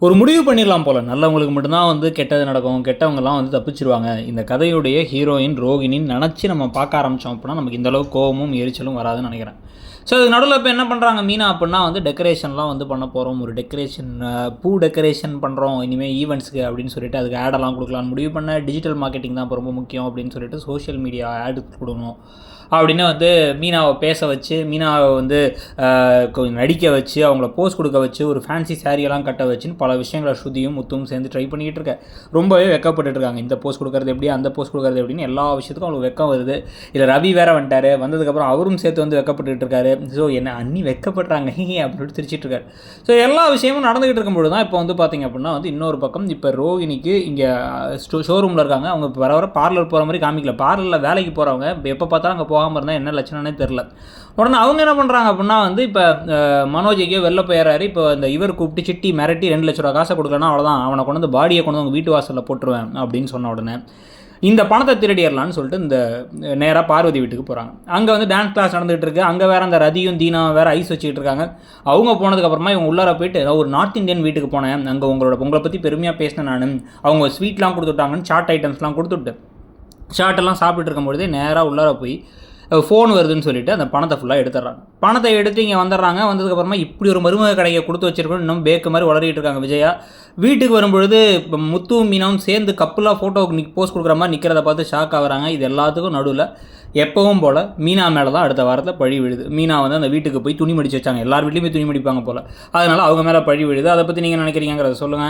ஒரு முடிவு பண்ணிடலாம் போல், நல்லவங்களுக்கு மட்டும்தான் வந்து கெட்டது நடக்கும், கெட்டவங்கலாம் வந்து தப்பிச்சிருவாங்க. இந்த கதையுடைய ஹீரோயின் ரோகிணின்னு நினச்சி நம்ம பார்க்க ஆரம்பித்தோம் அப்படின்னா நமக்கு இந்தளவுக்கு கோவமும் எரிச்சலும் வராதுன்னு நினைக்கிறேன். ஸோ அதுக்கு நடுவில் இப்போ என்ன பண்ணுறாங்க மீனா அப்படின்னா வந்து டெக்கரேஷன்லாம் வந்து பண்ண போகிறோம், ஒரு டெக்கரேஷன் பூ டெக்கரேஷன் பண்ணுறோம் இனிமேல் ஈவெண்ட்ஸுக்கு அப்படின்னு சொல்லிட்டு அதுக்கு ஆடெல்லாம் கொடுக்கலான்னு முடிவு பண்ண. டிஜிட்டல் மார்க்கெட்டிங் தான் இப்போ ரொம்ப முக்கியம் அப்படின்னு சொல்லிட்டு சோஷியல் மீடியா ஆடு கொடுக்கணும் அப்படின்னு வந்து மீனாவை பேச வச்சு, மீனாவை வந்து கொஞ்சம் நடிக்க வச்சு, அவங்கள போஸ் கொடுக்க வச்சு, ஒரு ஃபேன்சி சாரியெல்லாம் கட்ட வச்சுன்னு பல விஷயங்களை ஸ்ருதியும் முத்தும் சேர்ந்து ட்ரை பண்ணிக்கிட்டு இருக்கேன். ரொம்பவே வெக்கப்பட்டுருக்காங்க. இந்த போஸ் கொடுக்குறது எப்படி, அந்த போஸ் கொடுக்குறது எப்படின்னு எல்லா விஷயத்துக்கும் அவங்களுக்கு வெக்கம் வருது. இல்லை ரவி வேறு வந்துட்டார், வந்ததுக்கப்புறம் அவரும் சேர்த்து வந்து வெக்கப்பட்டுட்டு இருக்காரு. ஸோ என்ன அண்ணி வெக்கப்படுறாங்க அப்படின்னு சிரிச்சிட்டு இருக்காரு. ஸோ எல்லா விஷயமும் நடந்துகிட்டு இருக்கும்போது தான் இப்போ வந்து பார்த்திங்க அப்படின்னா வந்து இன்னொரு பக்கம் இப்போ ரோகிணிக்கு இங்கே ஷோரூமில் இருக்காங்க. அவங்க வர வர பார்லர் போகிற மாதிரி காமிக்கல. பார்லரில் வேலைக்கு போகிறவங்க எப்போ பார்த்தாலும் அங்கே போகாமல் இருந்தால் என்ன லட்சணம்னே தெரில. உடனே அவங்க என்ன பண்ணுறாங்க அப்படின்னா வந்து இப்போ மனோஜ் எங்கேயோ வெளில போயிடுறாரு. இப்போ இந்த இவர் கூப்பிட்டு சிட்டி மிரட்டி 2 லட்ச ரூபா காசை கொடுக்கலன்னா அவ்வளோதான், அவனை கொண்டு வந்து பாடியை கொண்டு வந்து அவங்க வீட்டு வாசலில் போட்டுருவேன் அப்படின்னு சொன்ன உடனே இந்த பணத்தை திருடிடலான்னு சொல்லிட்டு இந்த நேராக பார்வதி வீட்டுக்கு போகிறாங்க. அங்கே வந்து டான்ஸ் கிளாஸ் நடந்துகிட்டு இருக்கு. அங்கே வேறு அந்த ரதியும் தீனா வேறு ஐஸ் வச்சுக்கிட்டு இருக்காங்க. அவங்க போனதுக்கப்புறமா இவங்க உள்ளார போயிட்டு ஒரு நார்த் இந்தியன் வீட்டுக்கு போனேன், அங்கே உங்களை பற்றி பெருமையாக பேசினேன் நான், அவங்க ஸ்வீட்லாம் கொடுத்துட்டாங்கன்னு சாட் ஐட்டம்ஸ்லாம் கொடுத்துட்டு சாட்டெல்லாம் சாப்பிட்டுட்டு இருக்கும்பொழுதே நேராக உள்ளார போய் ஃபோன் வருதுன்னு சொல்லிட்டு அந்த பணத்தை ஃபுல்லாக எடுத்துடுறாங்க. பணத்தை எடுத்து இங்கே வந்துடுறாங்க. வந்ததுக்கப்புறமா இப்படி ஒரு மருமக கடையை கொடுத்து வச்சிருக்கணும், இன்னும் பேக்கு மாதிரி வளரிட்டு இருக்காங்க விஜயா. வீட்டுக்கு வரும்பொழுது இப்போ முத்துவும் மீனாவும் சேர்ந்து கப்புலாக ஃபோட்டோவுக்கு போஸ்ட் கொடுக்குற மாதிரி நிற்கிறத பார்த்து ஷாக் ஆகுறாங்க. இது எல்லாத்துக்கும் நடுவில் எப்பவும் போல் மீனா மேலே தான் அடுத்த வாரத்தில் பழி விழுது. மீனா வந்து அந்த வீட்டுக்கு போய் துணி மடித்து வச்சாங்க. எல்லார் வீட்லேயுமே துணி மடிப்பாங்க போல், அதனால் அவங்க மேலே பழி விழுது. அதை பற்றி நீங்கள் நினைக்கிறீங்கிறத சொல்லுங்கள்.